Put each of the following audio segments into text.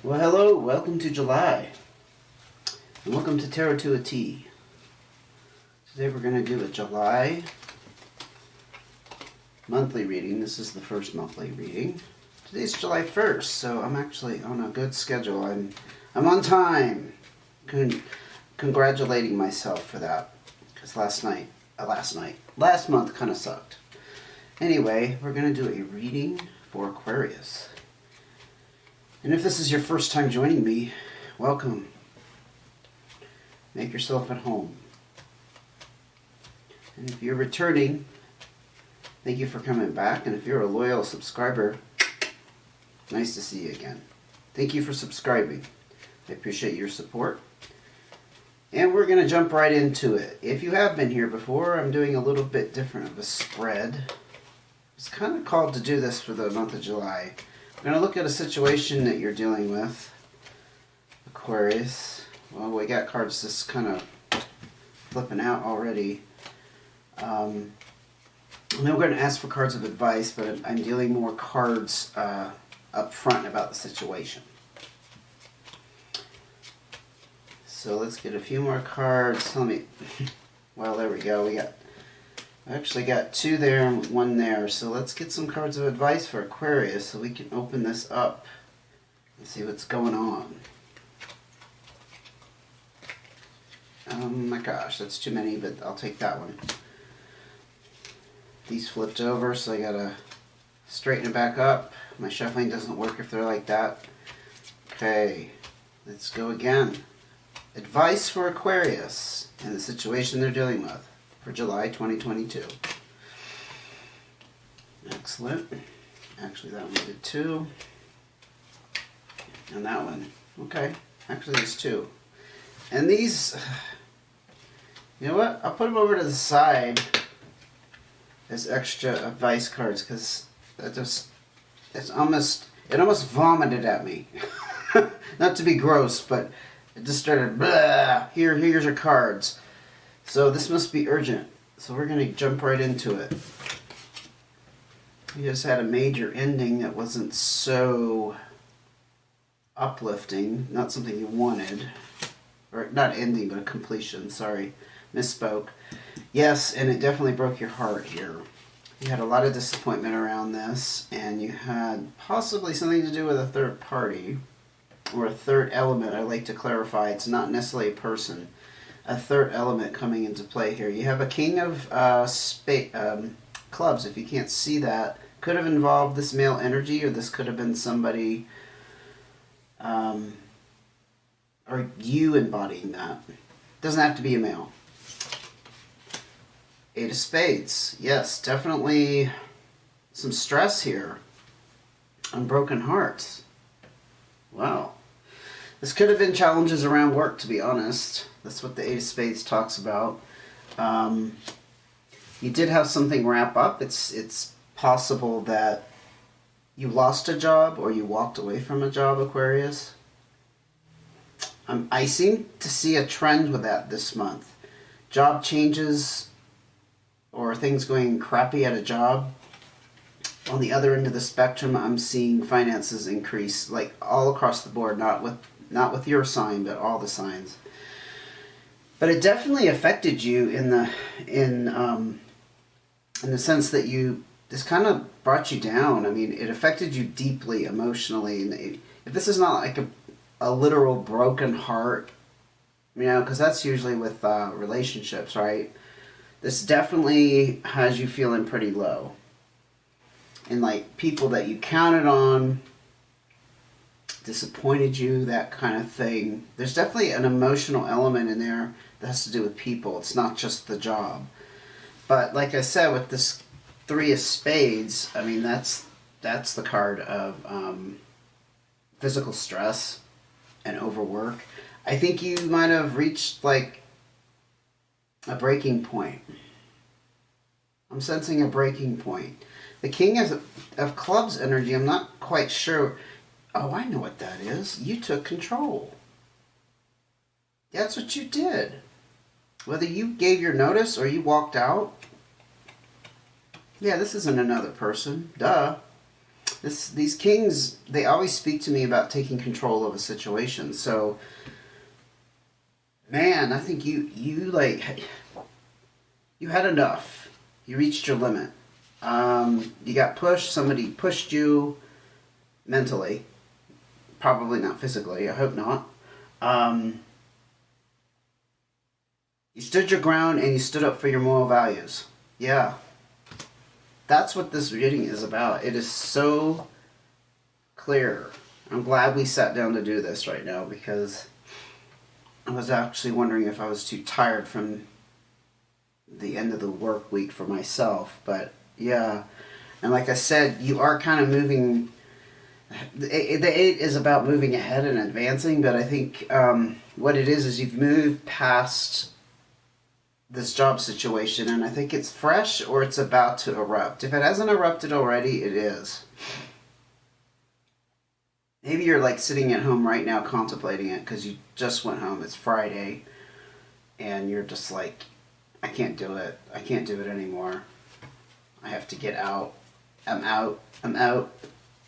Well, hello, welcome to July, and welcome to Tarot to a T. Today we're going to do a July monthly reading. This is the first monthly reading. Today's July 1st, so I'm actually on a good schedule. I'm on time. Congratulating myself for that, because last month kind of sucked. Anyway, we're going to do a reading for Aquarius. And if this is your first time joining me, welcome. Make yourself at home. And if you're returning, thank you for coming back. And if you're a loyal subscriber, nice to see you again. Thank you for subscribing. I appreciate your support. And we're going to jump right into it. If you have been here before, I'm doing a little bit different of a spread. It's kind of called to do this for the month of July. We're going to look at a situation that you're dealing with, Aquarius. Well, we got cards just kind of flipping out already. And then we're going to ask for cards of advice, but I'm dealing more cards up front about the situation. So let's get a few more cards. Well, there we go. I actually got two there and one there. So let's get some cards of advice for Aquarius so we can open this up and see what's going on. Oh my gosh, that's too many, but I'll take that one. These flipped over, so I gotta straighten it back up. My shuffling doesn't work if they're like that. Okay, let's go again. Advice for Aquarius and the situation they're dealing with for July 2022. Excellent. Actually, that one did two. And that one. Okay. Actually, there's two. And these, you know what? I'll put them over to the side as extra advice cards because it almost vomited at me. Not to be gross, but it just started, blah, here's your cards. So this must be urgent. So we're going to jump right into it. You just had a major ending that wasn't so uplifting. Not something you wanted. Or not ending, but a completion. Sorry. Misspoke. Yes, and it definitely broke your heart here. You had a lot of disappointment around this. And you had possibly something to do with a third party. Or a third element. I like to clarify. It's not necessarily a person. A third element coming into play here. You have a king of clubs. If you can't see that, could have involved this male energy, or this could have been somebody, or you embodying that. Doesn't have to be a male. Eight of Spades. Yes, definitely some stress here on broken hearts. Wow. This could have been challenges around work, to be honest. That's what the Eight of Spades talks about. You did have something wrap up. It's possible that you lost a job or you walked away from a job, Aquarius. I seem to see a trend with that this month. Job changes or things going crappy at a job. On the other end of the spectrum, I'm seeing finances increase, like all across the board, not with your sign, but all the signs. But it definitely affected you in the sense that this kind of brought you down. I mean, it affected you deeply emotionally. And if this is not like a literal broken heart, because that's usually with relationships, right? This definitely has you feeling pretty low. And like people that you counted on disappointed you, that kind of thing. There's definitely an emotional element in there that has to do with people. It's not just the job. But like I said, with this Three of Spades, I mean, that's the card of physical stress and overwork. I think you might have reached like a breaking point. I'm sensing a breaking point. The King of Clubs energy, I'm not quite sure. Oh, I know what that is. You took control. That's what you did. Whether you gave your notice or you walked out. Yeah, this isn't another person. Duh. these kings, they always speak to me about taking control of a situation. So, man, I think you had enough. You reached your limit. You got pushed. Somebody pushed you mentally. Probably not physically. I hope not. You stood your ground and you stood up for your moral values. Yeah. That's what this reading is about. It is so clear. I'm glad we sat down to do this right now, because I was actually wondering if I was too tired from the end of the work week for myself. But yeah, and like I said, you are kind of moving. The 8 is about moving ahead and advancing, but I think what it is you've moved past this job situation, and I think it's fresh or it's about to erupt. If it hasn't erupted already, it is. Maybe you're like sitting at home right now contemplating it because you just went home. It's Friday, and you're just like, I can't do it. I can't do it anymore. I have to get out. I'm out. I'm out,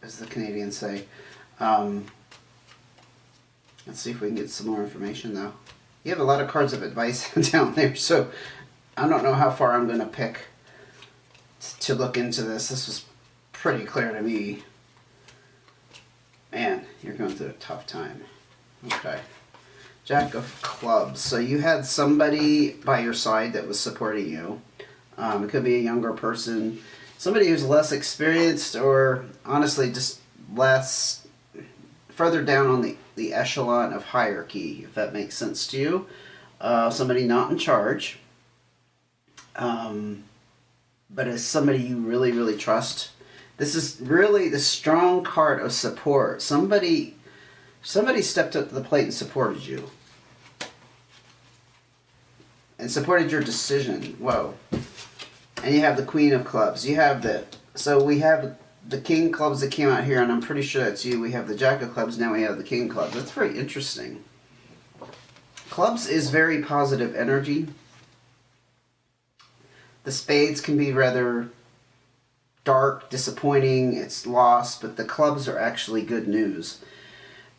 as the Canadians say. Let's see if we can get some more information, though. You have a lot of cards of advice down there, so I don't know how far I'm going to pick to look into this. This was pretty clear to me. Man, you're going through a tough time. Okay. Jack of Clubs. So you had somebody by your side that was supporting you. It could be a younger person, somebody who's less experienced, or honestly just less, further down on the echelon of hierarchy, if that makes sense to you. Somebody not in charge, but is somebody you really, really trust. This is really the strong card of support. Somebody stepped up to the plate and supported you. And supported your decision. Whoa. And you have the Queen of Clubs. You have so we have the King of Clubs that came out here, and I'm pretty sure that's you. We have the Jack of Clubs, now we have the King of Clubs. That's very interesting. Clubs is very positive energy. The spades can be rather dark, disappointing, it's lost, but the clubs are actually good news.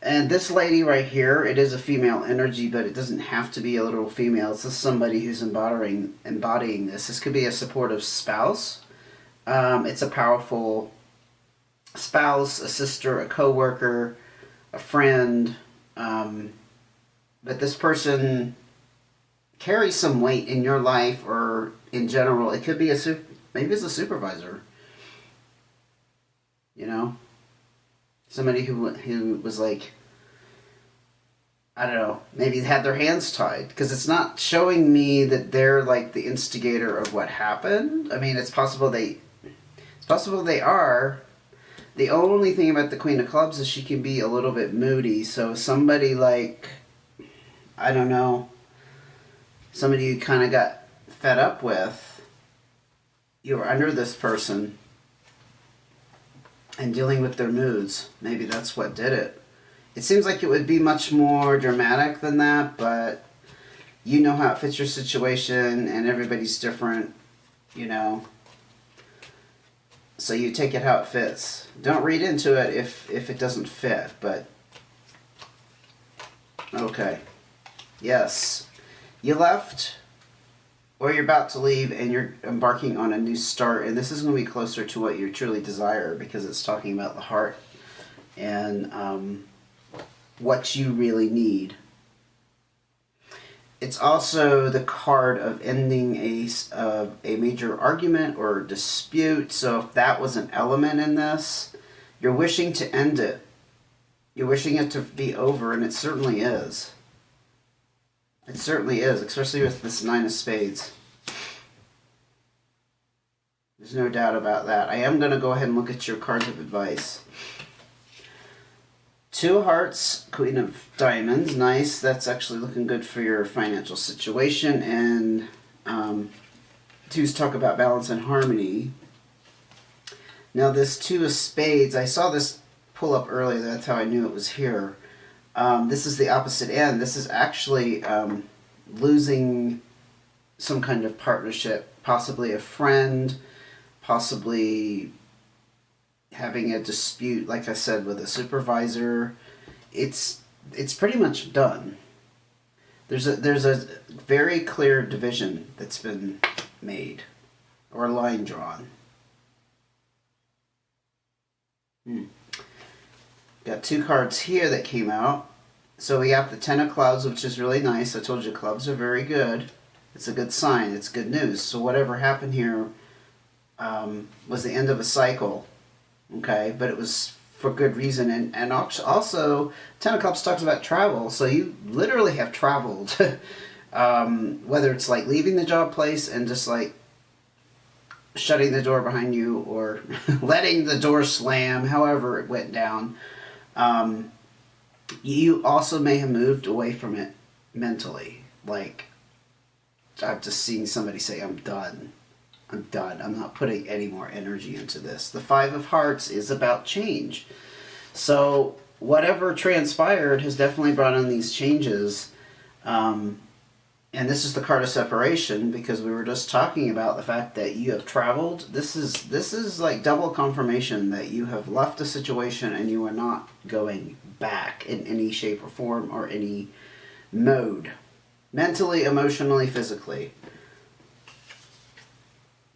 And this lady right here, it is a female energy, but it doesn't have to be a literal female. It's just somebody who's embodying this. This could be a supportive spouse. It's a powerful spouse, a sister, a co-worker, a friend. But this person carries some weight in your life, or in general. It could be maybe it's a supervisor. You know? Somebody who was like, I don't know, maybe had their hands tied. Because it's not showing me that they're like the instigator of what happened. I mean, it's possible they are. The only thing about the Queen of Clubs is she can be a little bit moody. So somebody like, I don't know, somebody you kind of got fed up with, you were under this person and dealing with their moods. Maybe that's what did it. It seems like it would be much more dramatic than that, but you know how it fits your situation, and everybody's different, you know. So you take it how it fits. Don't read into it if it doesn't fit, but okay. Yes. You left, or you're about to leave, and you're embarking on a new start, and this is going to be closer to what you truly desire, because it's talking about the heart and what you really need. It's also the card of ending a major argument or dispute. So if that was an element in this, you're wishing to end it. You're wishing it to be over, and it certainly is. It certainly is, especially with this 9 of Spades. There's no doubt about that. I am going to go ahead and look at your cards of advice. 2 of Hearts, Queen of Diamonds, nice. That's actually looking good for your financial situation. And 2s talk about balance and harmony. Now this 2 of Spades, I saw this pull up earlier. That's how I knew it was here. This is the opposite end. This is actually losing some kind of partnership, possibly a friend, possibly having a dispute, like I said, with a supervisor, it's pretty much done. There's a very clear division that's been made, or a line drawn. Got 2 cards here that came out. So we got the Ten of Clubs, which is really nice. I told you clubs are very good. It's a good sign. It's good news. So whatever happened here was the end of a cycle. Okay, but it was for good reason. And also, Ten of Cups talks about travel. So you literally have traveled. Whether it's like leaving the job place and just like shutting the door behind you, or letting the door slam, however it went down. You also may have moved away from it mentally. Like, I've just seen somebody say, I'm done. I'm done. I'm not putting any more energy into this. The Five of Hearts is about change. So whatever transpired has definitely brought on these changes. And this is the card of separation, because we were just talking about the fact that you have traveled. This is like double confirmation that you have left a situation and you are not going back in any shape or form or any mode. Mentally, emotionally, physically.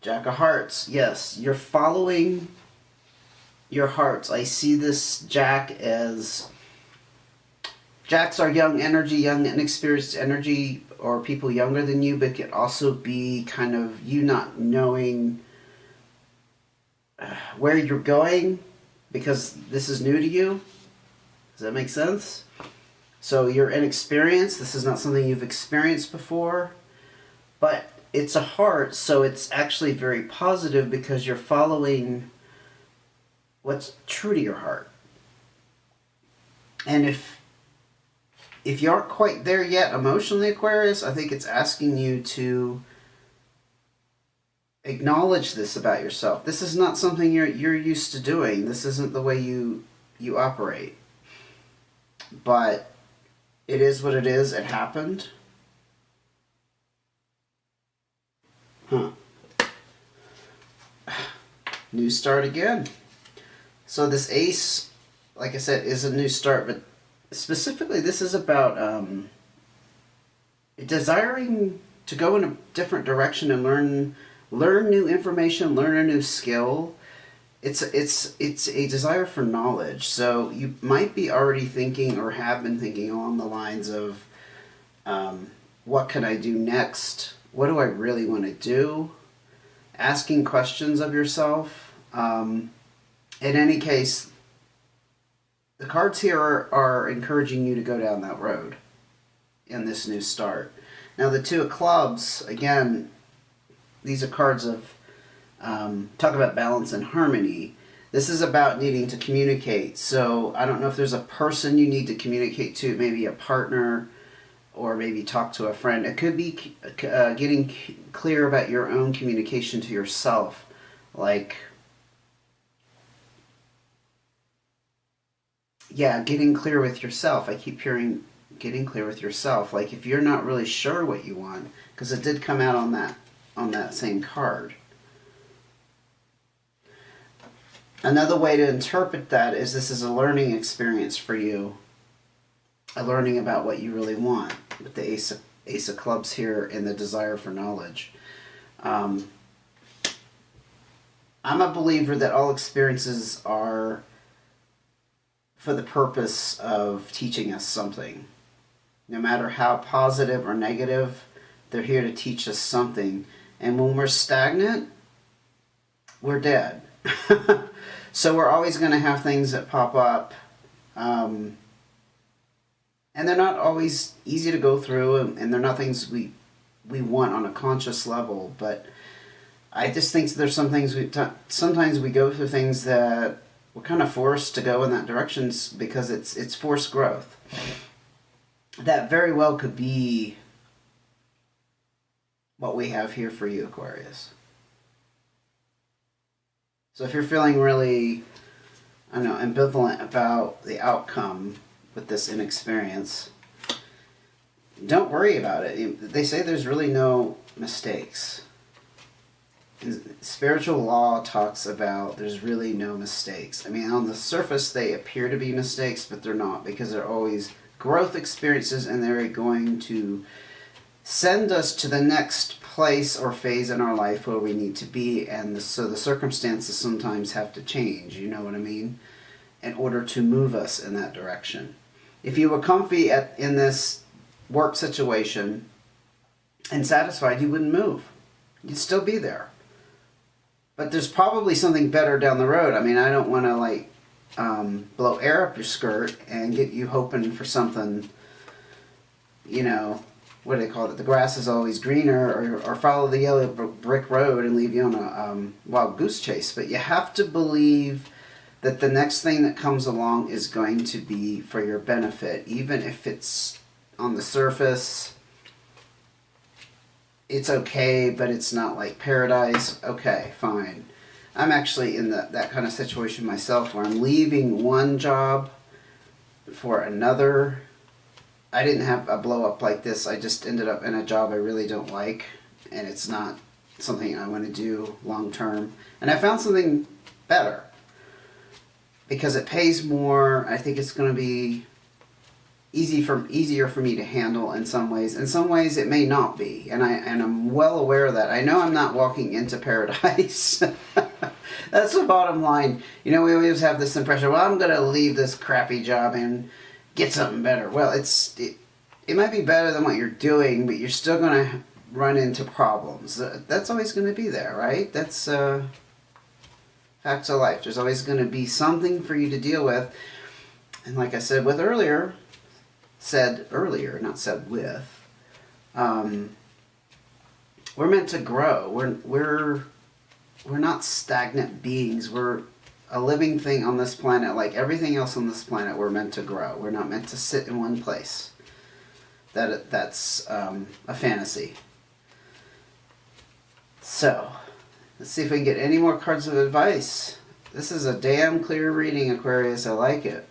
Jack of Hearts. Yes, you're following your hearts. I see this Jack as... Jacks are young energy, young inexperienced energy, or people younger than you, but it could also be kind of you not knowing where you're going because this is new to you. Does that make sense? So you're inexperienced. This is not something you've experienced before, but it's a heart, so it's actually very positive because you're following what's true to your heart. And if you aren't quite there yet emotionally, Aquarius, I think it's asking you to acknowledge this about yourself. This is not something you're used to doing. This isn't the way you operate. But it is what it is. It happened. New start again. So this Ace, like I said, is a new start, but specifically this is about desiring to go in a different direction and learn new information, learn a new skill. It's a desire for knowledge. So you might be already thinking or have been thinking along the lines of what can I do next? What do I really want to do? Asking questions of yourself. In any case, the cards here are encouraging you to go down that road in this new start. Now the Two of Clubs, again, these are cards of talk about balance and harmony. This is about needing to communicate. So I don't know if there's a person you need to communicate to, maybe a partner, or maybe talk to a friend. It could be getting clear about your own communication to yourself. Like, yeah, getting clear with yourself. I keep hearing getting clear with yourself. Like if you're not really sure what you want, because it did come out on that same card. Another way to interpret that is this is a learning experience for you. A learning about what you really want. With the Ace of Clubs here and the desire for knowledge. I'm a believer that all experiences are for the purpose of teaching us something. No matter how positive or negative, they're here to teach us something. And when we're stagnant, we're dead. So we're always going to have things that pop up. And they're not always easy to go through, and they're not things we want on a conscious level. But I just think there's some things sometimes we go through things that we're kind of forced to go in that direction because it's forced growth. That very well could be what we have here for you, Aquarius. So if you're feeling really, I don't know, ambivalent about the outcome with this inexperience, don't worry about it. They say there's really no mistakes. spiritual law talks about there's really no mistakes. I mean, on the surface they appear to be mistakes, but they're not, because they're always growth experiences, and they're going to send us to the next place or phase in our life where we need to be, and so the circumstances sometimes have to change, you know what I mean, in order to move us in that direction. If you were comfy in this work situation and satisfied, you wouldn't move. You'd still be there. But there's probably something better down the road. I mean, I don't want to blow air up your skirt and get you hoping for something, you know, what do they call it? The grass is always greener, or follow the yellow brick road and leave you on a wild goose chase. But you have to believe that the next thing that comes along is going to be for your benefit, even if it's on the surface. It's okay, but it's not like paradise. Okay, fine. I'm actually in that kind of situation myself, where I'm leaving one job for another. I didn't have a blow up like this. I just ended up in a job I really don't like, and it's not something I want to do long term. And I found something better, because it pays more. I think it's going to be easier for me to handle in some ways. In some ways it may not be, and I'm well aware of that. I know I'm not walking into paradise. That's the bottom line. You know, we always have this impression, well, I'm going to leave this crappy job and get something better. Well, it might be better than what you're doing, but you're still going to run into problems. That's always going to be there, right? That's facts of life. There's always going to be something for you to deal with. And like I said earlier, not said with, we're meant to grow. We're not stagnant beings. We're a living thing on this planet. Like everything else on this planet, we're meant to grow. We're not meant to sit in one place. That's a fantasy. So, let's see if we can get any more cards of advice. This is a damn clear reading, Aquarius. I like it.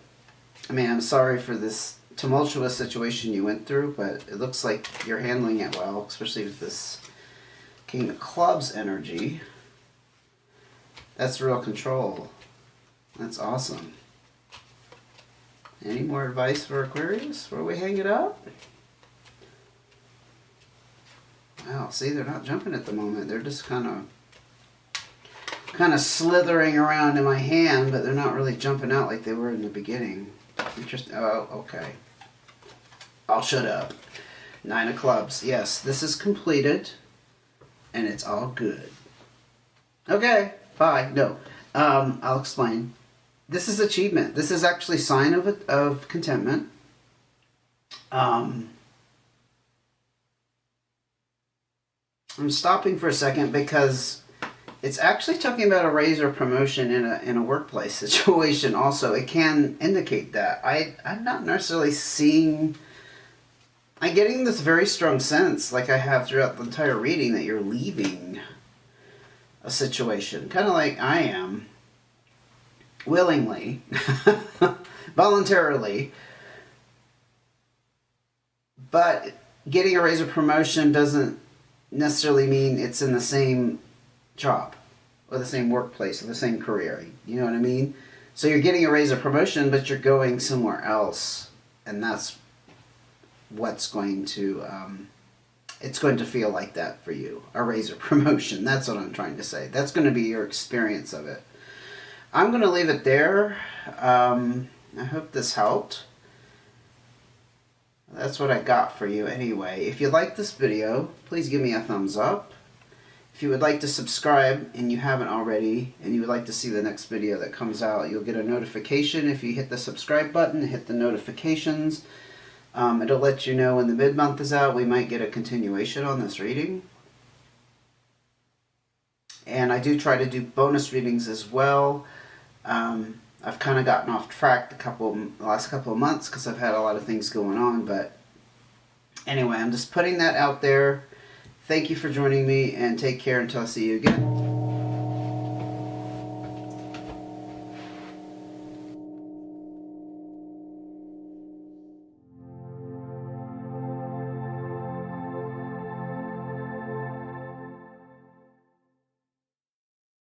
I mean, I'm sorry for this tumultuous situation you went through, but it looks like you're handling it well, especially with this King of Clubs energy. That's real control. That's awesome. Any more advice for Aquarius before we hang it up? Wow, see, they're not jumping at the moment. They're just kind of slithering around in my hand, but they're not really jumping out like they were in the beginning. Interesting. Oh, okay. I'll shut up. 9 of Clubs. Yes, this is completed, and it's all good. Okay, bye. No, I'll explain. This is achievement. This is actually sign of contentment. I'm stopping for a second because it's actually talking about a raise or promotion in a workplace situation. Also, it can indicate that. I'm not necessarily seeing. I'm getting this very strong sense, like I have throughout the entire reading, that you're leaving a situation, kind of like I am, willingly, voluntarily. But getting a raise or promotion doesn't necessarily mean it's in the same job or the same workplace or the same career. You know what I mean? So you're getting a raise or promotion, but you're going somewhere else, and that's what's going to it's going to feel like that for you, a raise or promotion. That's what I'm trying to say. That's going to be your experience of it. I'm going to leave it there. I hope this helped. That's what I got for you anyway. If you like this video, please give me a thumbs up. If you would like to subscribe and you haven't already, and you would like to see the next video that comes out, you'll get a notification if you hit the subscribe button, hit the notifications. It'll let you know when the mid-month is out. We might get a continuation on this reading. And I do try to do bonus readings as well. I've kind of gotten off track the last couple of months because I've had a lot of things going on. But anyway, I'm just putting that out there. Thank you for joining me, and take care until I see you again.